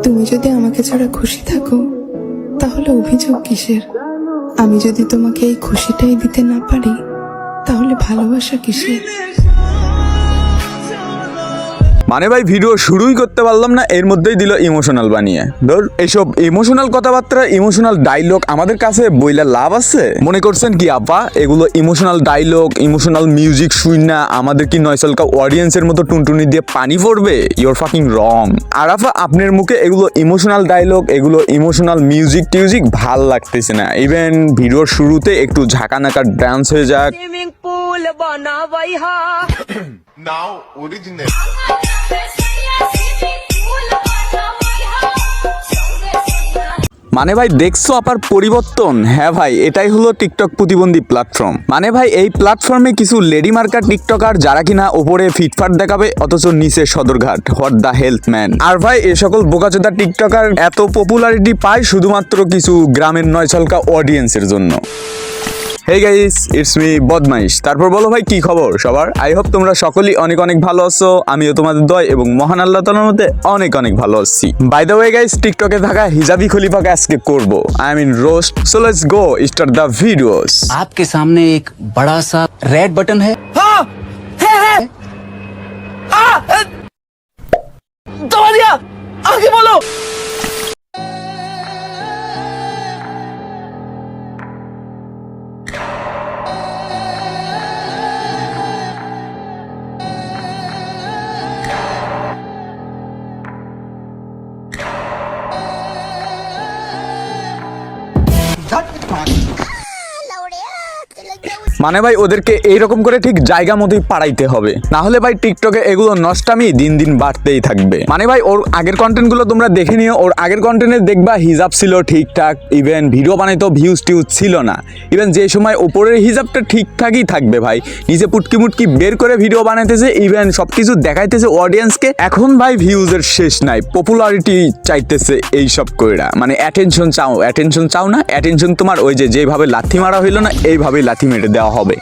তুমি যদি আমাকে ছাড়া খুশি থাকো তাহলে অভিযোগ কিসের? আমি যদি তোমাকে এই খুশিটাই দিতে না পারি তাহলে ভালোবাসা কিসের? মানে ভাই ভিডিও শুরুই করতে পারলাম না, এর মধ্যেই দিল ইমোশনাল বানিয়ে। ধর এইসব ইমোশনাল কথাবার্তা, ইমোশনাল ডায়লগ আমাদের কাছে বইলা লাভ আছে? মনে করছেন কি আপা এগুলো ইমোশনাল ডায়লগ, ইমোশনাল মিউজিক শুই না আমাদের কি নয়সলকা অডিয়েন্সের মতো টুনটুনি দিয়ে পানি পড়বে? ইউর ফাকিং রং। আর আপা আপনার মুখে এগুলো ইমোশনাল ডায়লগ, এগুলো ইমোশনাল মিউজিক টিউজিক ভাল লাগতেছে না। ইভেন ভিডিওর শুরুতে একটু ঝাঁকানাকা ডান্স হয়ে যাক। Now original. মানে ভাই দেখছো আপার পরিবর্তন? হ্যাঁ ভাই, এটাই হলো টিকটক প্রতিবন্ধী প্ল্যাটফর্ম। মানে ভাই এই প্ল্যাটফর্মে কিছু লেডি মার্কা টিকটকার যারা কিনা উপরে ফিটফাট দেখাবে অথচ নিচে Sadarghat. What the health man. আর ভাই এ সকল বোকাচোদা টিকটকার এত পপুলারিটি পায় শুধুমাত্র কিছু গ্রামের নয়ছলকা অডিয়েন্সের জন্য। হেই গাইস, ইটস মি বদমাইশ। তারপর বলো ভাই কি খবর সবার? আই হোপ তোমরা সকলেই অনেক অনেক ভালো আছো। আমিও তোমাদের দয় এবং মহান আল্লাহ তাআলার মধ্যে অনেক অনেক ভালো আছি। বাই দ্য ওয়ে গাইস, টিকটকে থাকা হিজাবি খলিফাকে আজকে করব I mean roast. So let's go start the videos. आपके सामने एक बड़ा सा रेड बटन है। दबा दिया, आगे बोलो। মানে ভাই ওদেরকে এইরকম করে ঠিক জায়গা মতোই পাড়াইতে হবে, না হলে ভাই টিকটকে এগুলো নষ্টামি দিন দিন বাড়তেই থাকবে। মানে ভাই ওর আগের কন্টেন্ট গুলো তোমরা দেখে নিও, ওর আগের কন্টেন্টে দেখবা হিজাব ছিল ঠিকঠাক, ইভেন ভিডিও বানাইতো ভিউজ টিউজ ছিল না। ইভেন যে সময় ওপরের হিজাবটা ঠিকঠাকই থাকবে ভাই, নিচে পুটকি মুটকি বের করে ভিডিও বানাইতেছে, ইভেন সবকিছু দেখাইতেছে অডিয়েন্সকে। এখন ভাই ভিউজের শেষ নাই, পপুলারিটি চাইতেছে এইসব কইরা। মানে অ্যাটেনশন চাও, অ্যাটেনশন চাও না, অ্যাটেনশন তোমার ওই যে যেভাবে লাথি মারা হইলো না এইভাবেই লাথি মেরে দেওয়া হবে।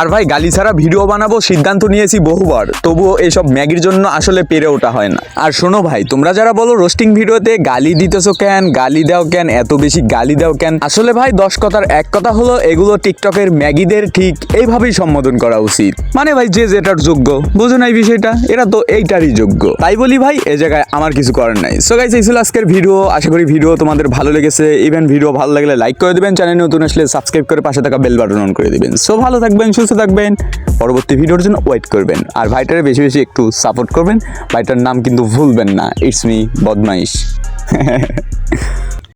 আর ভাই গালি ছাড়া ভিডিও বানাবো সিদ্ধান্ত নিয়েছি বহুবার, তবুও এইসব ম্যাগির জন্য আসলে পেরে ওঠা হয় না। আর শোনো ভাই, তোমরা যারা বলো রোস্টিং ভিডিওতে গালি দিতেছো কেন, গালি দাও কেন, এত বেশি গালি দাও কেন, আসলে ভাই 10 কথার এক কথা হলো এগুলো টিকটকের ম্যাগিদের ঠিক এইভাবেই সম্বোধন করা উচিত। মানে ভাই যে যেটার যোগ্য, বোঝো না এই বিষয়টা, এরা তো এইটারই যোগ্য। তাই বলি ভাই এ জায়গায় আমার কিছু করার নাই। সো গাইস এই ছিল আজকের ভিডিও। আশা করি ভিডিও তোমাদের ভালো লেগেছে। ইভেন ভিডিও ভালো লাগলে লাইক করে দিবেন, চ্যানেল নতুন আসলে সাবস্ক্রাইব করে পাশে থাকা বেল বাটন অন করে দিবেন। সো ভালো থাকবেন, সুস্থ থাকবেন, পরবর্তী ভিডিওর জন্য ওয়েট করবেন। আর ভাইটারে বেশি বেশি একটু সাপোর্ট করবেন। ভাইটার নাম কিন্তু ভুলবেন না, ইটস মি বদমাইশ।